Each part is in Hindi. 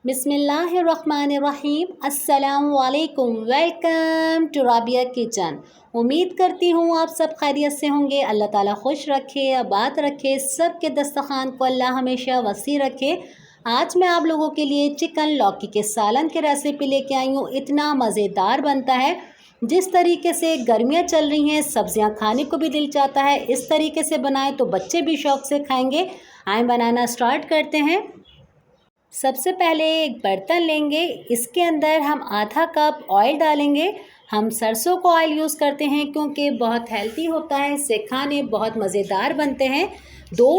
बिस्मिल्लाहिर्रहमानिर्रहीम। अस्सलामु अलैकुम। Welcome to Rabia kitchen. उम्मीद करती हूँ आप सब खैरियत से होंगे। अल्लाह ताला खुश रखे, आबाद रखे, सब के दस्तरखान को अल्लाह हमेशा वसी रखे। आज मैं आप लोगों के लिए चिकन लौकी के सालन की रेसिपी लेके आई हूँ। इतना मज़ेदार बनता है। जिस तरीके से गर्मियाँ चल रही हैं, सब्जियाँ खाने को भी दिल चाहता है। इस तरीके से बनाएं तो बच्चे भी शौक़ से खाएंगे। आए बनाना स्टार्ट करते हैं। सबसे पहले एक बर्तन लेंगे, इसके अंदर हम आधा कप ऑयल डालेंगे। हम सरसों का ऑयल यूज़ करते हैं क्योंकि बहुत हेल्दी होता है, इससे खाने बहुत मज़ेदार बनते हैं।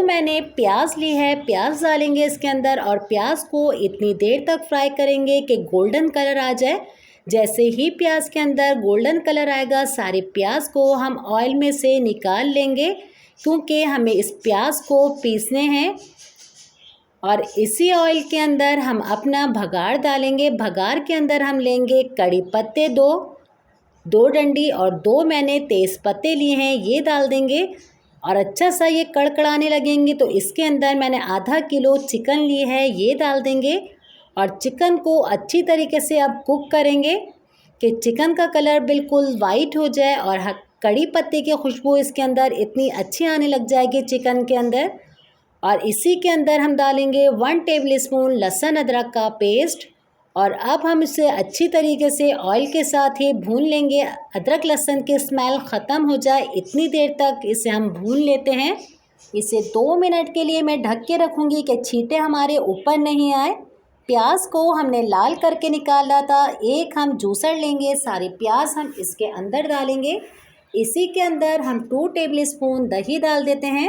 मैंने प्याज ली है, प्याज डालेंगे इसके अंदर और प्याज को इतनी देर तक फ्राई करेंगे कि गोल्डन कलर आ जाए। जैसे ही प्याज के अंदर गोल्डन कलर आएगा, सारे प्याज को हम ऑयल में से निकाल लेंगे क्योंकि हमें इस प्याज को पीसने हैं। और इसी ऑयल के अंदर हम अपना भगार डालेंगे। भगार के अंदर हम लेंगे कड़ी पत्ते दो डंडी और मैंने तेज़ पत्ते लिए हैं, ये डाल देंगे। और अच्छा सा ये कड़कड़ाने लगेंगे तो इसके अंदर मैंने आधा किलो चिकन ली है, ये डाल देंगे। और चिकन को अच्छी तरीके से अब कुक करेंगे कि चिकन का कलर बिल्कुल वाइट हो जाए और कड़ी पत्ते की खुशबू इसके अंदर इतनी अच्छी आने लग जाएगी चिकन के अंदर। और इसी के अंदर हम डालेंगे 1 टेबलस्पून लहसुन अदरक का पेस्ट। और अब हम इसे अच्छी तरीके से ऑयल के साथ ही भून लेंगे। अदरक लहसुन की स्मेल ख़त्म हो जाए इतनी देर तक इसे हम भून लेते हैं। इसे 2 मिनट के लिए मैं ढक के रखूँगी कि छींटे हमारे ऊपर नहीं आए। प्याज को हमने लाल करके निकाला था। एक हम जूसर लेंगे, सारे प्याज हम इसके अंदर डालेंगे। इसी के अंदर हम 2 टेबलस्पून दही डाल देते हैं।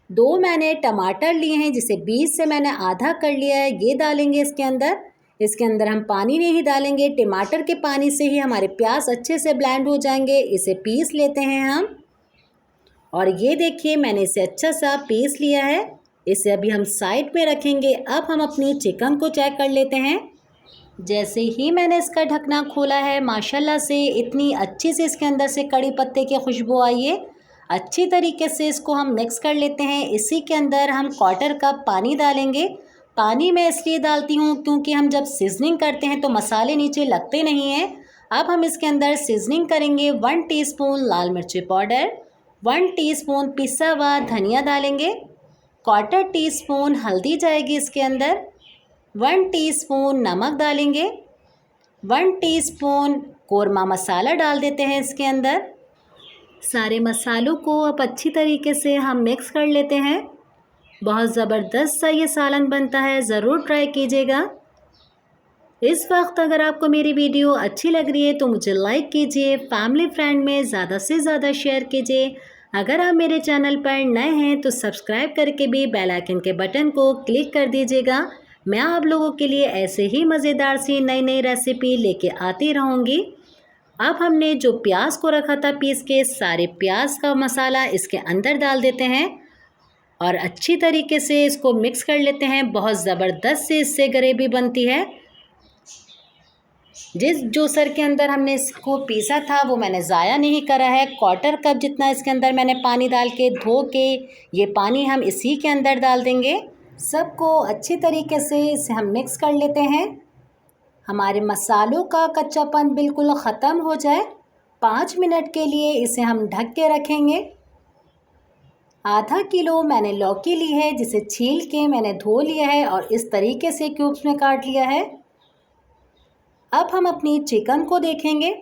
मैंने टमाटर लिए हैं, जिसे बीच से मैंने आधा कर लिया है, ये डालेंगे इसके अंदर। इसके अंदर हम पानी नहीं डालेंगे, टमाटर के पानी से ही हमारे प्याज अच्छे से ब्लेंड हो जाएंगे। इसे पीस लेते हैं हम। और ये देखिए मैंने इसे अच्छा सा पीस लिया है। इसे अभी हम साइड पे रखेंगे। अब हम अपनी चिकन को चेक कर लेते हैं। जैसे ही मैंने इसका ढकना खोला है, माशाल्लाह से इतनी अच्छी से इसके अंदर से कड़ी पत्ते की खुशबू आई है। अच्छी तरीके से इसको हम मिक्स कर लेते हैं। इसी के अंदर हम 1/4 कप पानी डालेंगे। पानी मैं इसलिए डालती हूँ क्योंकि हम जब सीजनिंग करते हैं तो मसाले नीचे लगते नहीं हैं। अब हम इसके अंदर सीजनिंग करेंगे। 1 टीस्पून लाल मिर्ची पाउडर, 1 टीस्पून पिसा हुआ धनिया डालेंगे, 1/4 टीस्पून हल्दी जाएगी इसके अंदर, 1 टीस्पून नमक डालेंगे, 1 टीस्पून कोरमा मसाला डाल देते हैं इसके अंदर। सारे मसालों को अब अच्छी तरीके से हम मिक्स कर लेते हैं। बहुत ज़बरदस्त सा ये सालन बनता है, ज़रूर ट्राई कीजिएगा। इस वक्त अगर आपको मेरी वीडियो अच्छी लग रही है तो मुझे लाइक कीजिए, फैमिली फ्रेंड में ज़्यादा से ज़्यादा शेयर कीजिए। अगर आप मेरे चैनल पर नए हैं तो सब्सक्राइब करके भी बेल आइकन के बटन को क्लिक कर दीजिएगा। मैं आप लोगों के लिए ऐसे ही मज़ेदार सी नई नई रेसिपी लेके आती रहूँगी। अब हमने जो प्याज को रखा था पीस के, सारे प्याज का मसाला इसके अंदर डाल देते हैं और अच्छी तरीके से इसको मिक्स कर लेते हैं। बहुत ज़बरदस्त से इससे ग्रेवी बनती है। जिस जूसर के अंदर हमने इसको पीसा था वो मैंने ज़ाया नहीं करा है। 1/4 कप जितना इसके अंदर मैंने पानी डाल के धो के, ये पानी हम इसी के अंदर डाल देंगे। सबको अच्छी तरीके से इसे हम मिक्स कर लेते हैं। हमारे मसालों का कच्चापन बिल्कुल ख़त्म हो जाए। 5 मिनट के लिए इसे हम ढक के रखेंगे। आधा किलो मैंने लौकी ली है, जिसे छील के मैंने धो लिया है और इस तरीके से क्यूब्स में काट लिया है। अब हम अपनी चिकन को देखेंगे,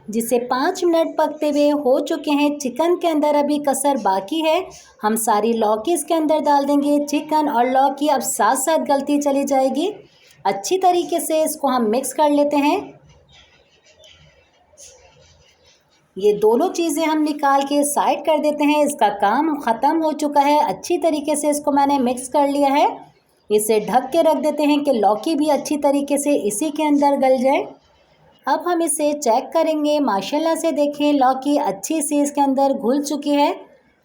जिसे 5 मिनट पकते हुए हो चुके हैं। चिकन के अंदर अभी कसर बाकी है। हम सारी लौकी इसके अंदर डाल देंगे। चिकन और लौकी अब साथ साथ गलती चली जाएगी। अच्छी तरीके से इसको हम मिक्स कर लेते हैं। ये दोनों चीज़ें हम निकाल के साइड कर देते हैं। इसका काम ख़त्म हो चुका है। अच्छी तरीके से इसको मैंने मिक्स कर लिया है। इसे ढक के रख देते हैं कि लौकी भी अच्छी तरीके से इसी के अंदर गल जाए। अब हम इसे चेक करेंगे। माशाल्लाह से देखें लौकी अच्छी से इसके अंदर घुल चुकी है,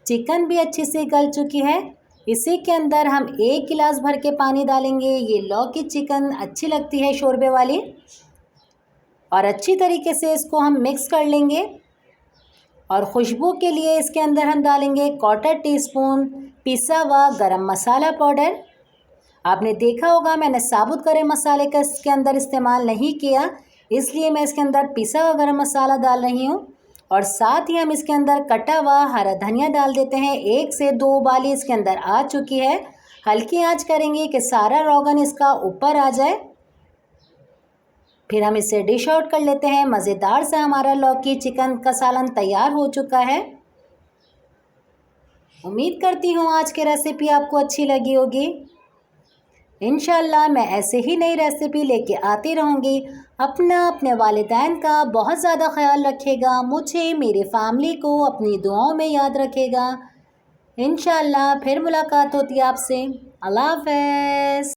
चिकन भी अच्छी से गल चुकी है। इसी के अंदर हम 1 गिलास भर के पानी डालेंगे। ये लौकी चिकन अच्छी लगती है शोरबे वाली। और अच्छी तरीके से इसको हम मिक्स कर लेंगे। और खुशबू के लिए इसके अंदर हम डालेंगे 1/4 टीस्पून पिसा हुआ गरम मसाला पाउडर आपने देखा होगा मैंने साबुत गरम मसाले का इसके अंदर इस्तेमाल नहीं किया, इसलिए मैं इसके अंदर पिसा हुआ गरम मसाला डाल रही हूँ। और साथ ही हम इसके अंदर कटा हुआ हरा धनिया डाल देते हैं। 1 से 2 उबाली इसके अंदर आ चुकी है। हल्की आंच करेंगे कि सारा रोगन इसका ऊपर आ जाए। फिर हम इसे डिश आउट कर लेते हैं। मज़ेदार से हमारा लौकी चिकन का सालन तैयार हो चुका है। उम्मीद करती हूँ आज की रेसिपी आपको अच्छी लगी होगी। इंशाल्लाह मैं ऐसे ही नई रेसिपी लेके आती रहूँगी। अपने वालिदैन का बहुत ज़्यादा ख्याल रखिएगा। मुझे मेरे फैमिली को अपनी दुआओं में याद रखेगा। इंशाल्लाह फिर मुलाकात होती है आपसे। अल्लाह हाफ़िज़।